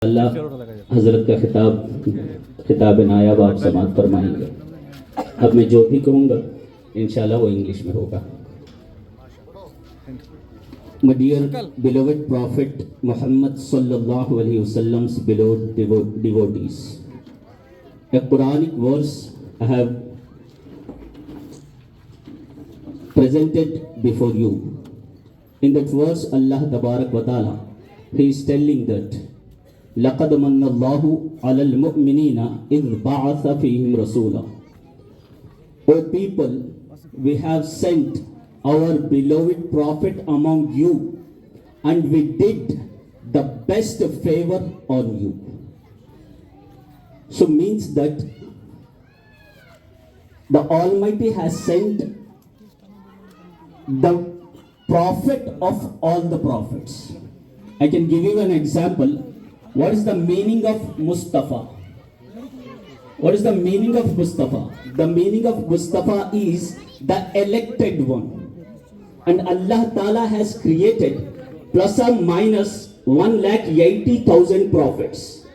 अल्लाह हज़रत का खिताब नायाब आप समात फरमाएंगे। अब मैं जो भी कहूँगा इंशाल्लाह वो इंग्लिश में होगा। My dear beloved Prophet Muhammad sallallahu alaihi wasallam's beloved devotees, a Quranic verse I have presented before you. In that verse, Allah Tabarak wa Ta'ala, He is telling that لَقَدْ مَنَّ اللَّهُ عَلَى الْمُؤْمِنِينَ إِذْ بَعَثَ فِيهِمْ رَسُولًا. O people, we have sent our beloved Prophet among you, and we did the best favor on you. So means that the Almighty has sent the prophet of all the prophets. I can give you an example. What is the meaning of Mustafa? What is the meaning of Mustafa? The meaning of Mustafa is the elected one. And Allah Ta'ala has created plus or minus 1,80,000 prophets.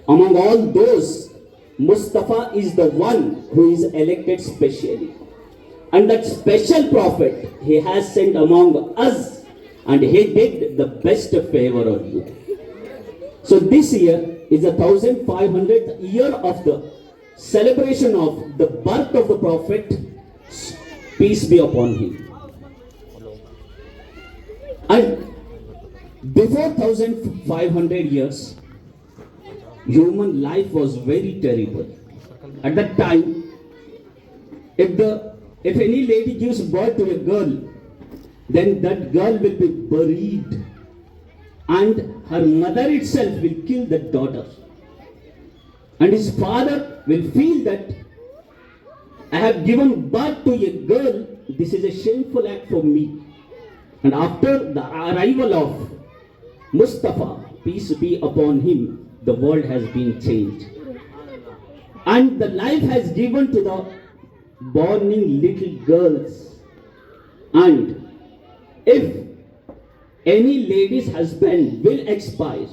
Among all those, Mustafa is the one who is elected specially. And that special prophet he has sent among us, and he did the best favor on you. So this year is the 1500th year of the celebration of the birth of the Prophet, peace be upon him. And before 1500 years, human life was very terrible. At that time, if any lady gives birth to a girl, then that girl will be buried, and her mother itself will kill that daughter. And his father will feel that I have given birth to a girl, this is a shameful act for me. And after the arrival of Mustafa, peace be upon him, the world has been changed. And the life has given to the born little girls. And if any lady's husband will expire,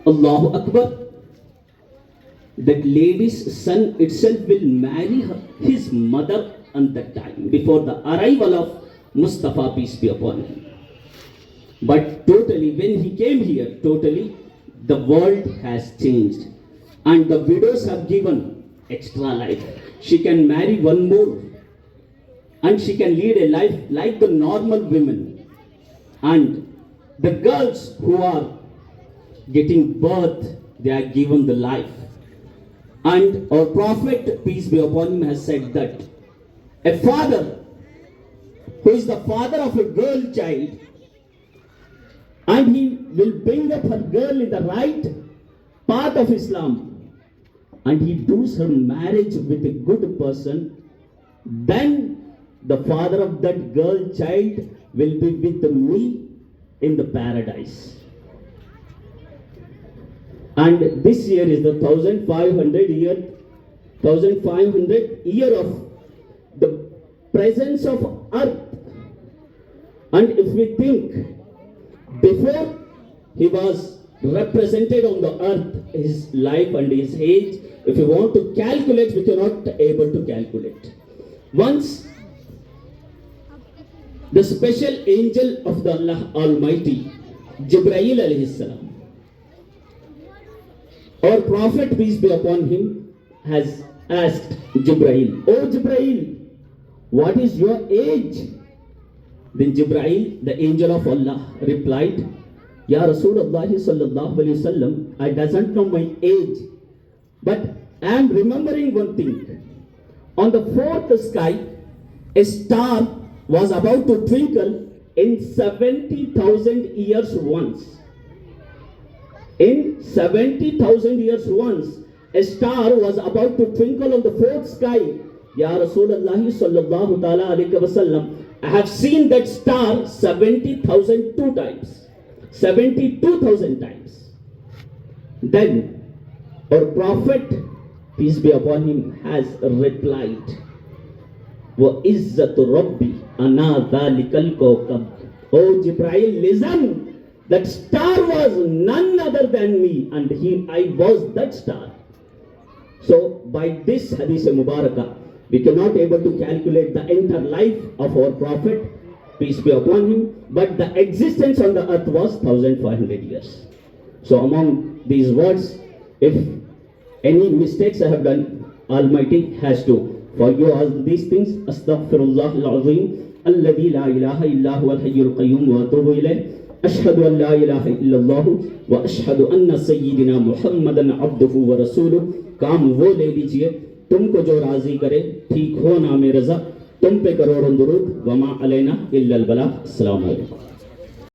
Allahu Akbar, that lady's son itself will marry his mother at that time, before the arrival of Mustafa, peace be upon him. But totally, when he came here, totally, the world has changed. And the widows have given extra life. She can marry one more, and she can lead a life like the normal women. And the girls who are getting birth, they are given the life. And our Prophet, peace be upon him, has said that a father who is the father of a girl child, and he will bring up her girl in the right path of Islam, and he does her marriage with a good person, then the father of that girl child will be with me in the paradise. And this year is the 1500th year of the presence of earth. And if we think, before he was represented on the earth, his life and his age, if you want to calculate, we cannot able to calculate. Once the special angel of the Allah Almighty, Jibreel alayhi salam, our Prophet, peace be upon him, has asked Jibreel, "Oh Jibreel, what is your age?" Then Jibreel, the angel of Allah, replied, "Ya Rasulullah sallallahu alaihi wasallam, I doesn't know my age, but I am remembering one thing. On the fourth sky, a star was about to twinkle in 70,000 years once. In 70,000 years once, a star was about to twinkle on the fourth sky. Ya Rasulullah sallallahu ta'ala alayhi wa sallam, I have seen that star 70,002 times. 72,000 times. Then our Prophet, peace be upon him, has replied, "Wa izzatu Rabbi ana dhalikal kawkab." Oh Jibreel, listen. That star was none other than me, and I was that star. So by this hadith Mubarakah, we cannot able to calculate the entire life of our Prophet, peace be upon him, but the existence on the earth was 1500 years. So among these words, if any mistakes I have done, Almighty has to forgive all these things. Astaghfirullah al-azim alladhi la ilaha illa huwa al-hayyul qayyum wa atubu ilayh. Ashhadu an la ilaha illallah wa ashhadu anna sayyidina Muhammadan abduhu wa rasuluh. काम वो ले लीजिए तुमको जो राजी करे, ठीक हो ना में रजा, तुम पे करोड़ों दुरूद, वमा अलैना इल्लल बलाग। अस्सलाम वालेकुम।